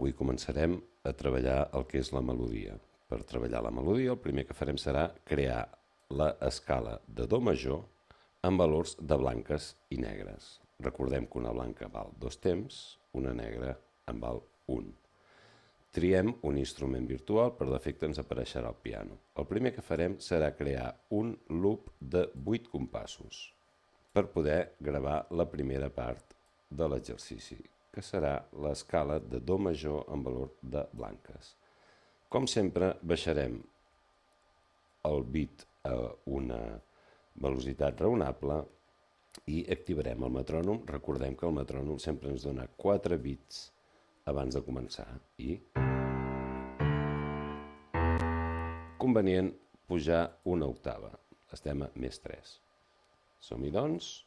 avui començarem a treballar el que és la melodia. Per treballar la melodia el primer que farem serà crear l'escala de do major amb valors de blanques i negres. Recordem que una blanca val 2 temps, una negra en val 1. Triem un instrument virtual, per defecte ens apareixerà el piano. El primer que farem serà crear un loop de 8 compassos per poder gravar la primera part de l'exercici, que serà l'escala de do major amb valor de blanques. Com sempre, baixarem el bit a una velocitat raonable i activarem el metrònom. Recordem que el metrònom sempre ens dona 4 bits abans de començar i convenient pujar una octava. Estem a +3. Som-hi, doncs.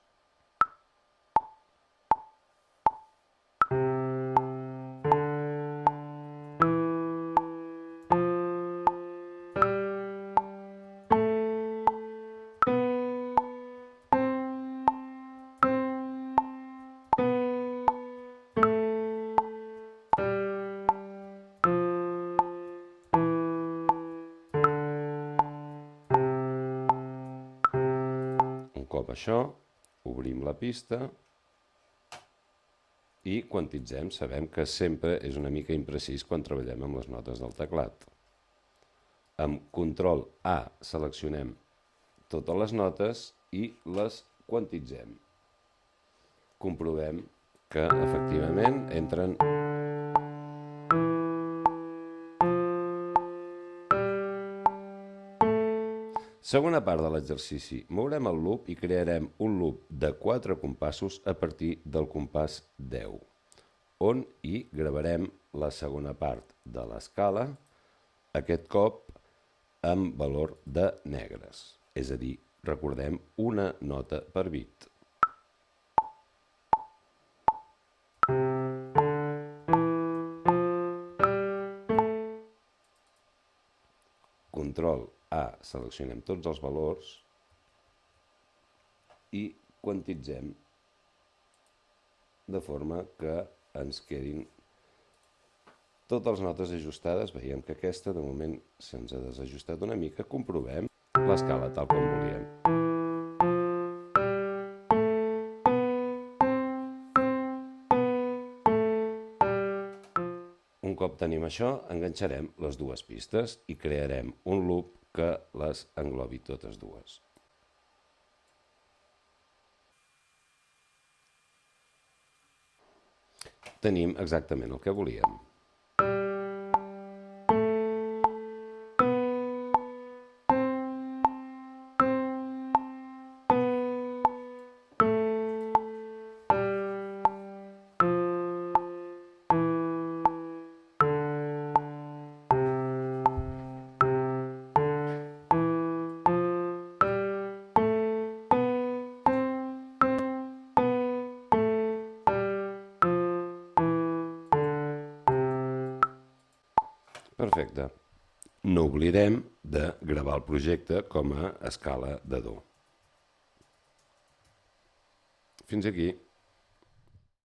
Un cop això, obrim la pista i quantitzem. Sabem que sempre és una mica imprecís quan treballem amb les notes del teclat. Amb Ctrl A seleccionem totes les notes i les quantitzem. Comprovem que efectivament entren. Segona part de l'exercici. Mourem el loop i crearem un loop de 4 compassos a partir del compàs 10, on hi gravarem la segona part de l'escala, aquest cop amb valor de negres. És a dir, recordem, una nota per bit. Ctrl A, seleccionem tots els valors i quantitzem de forma que ens quedin totes les notes ajustades. Veiem que aquesta de moment se'ns ha desajustat una mica. Comprovem l'escala tal com volíem. Un cop tenim això, enganxarem les dues pistes i crearem un loop que les englobi totes dues. Tenim exactament el que volíem. Perfecte. No oblidem de gravar el projecte com a escala de do. Fins aquí.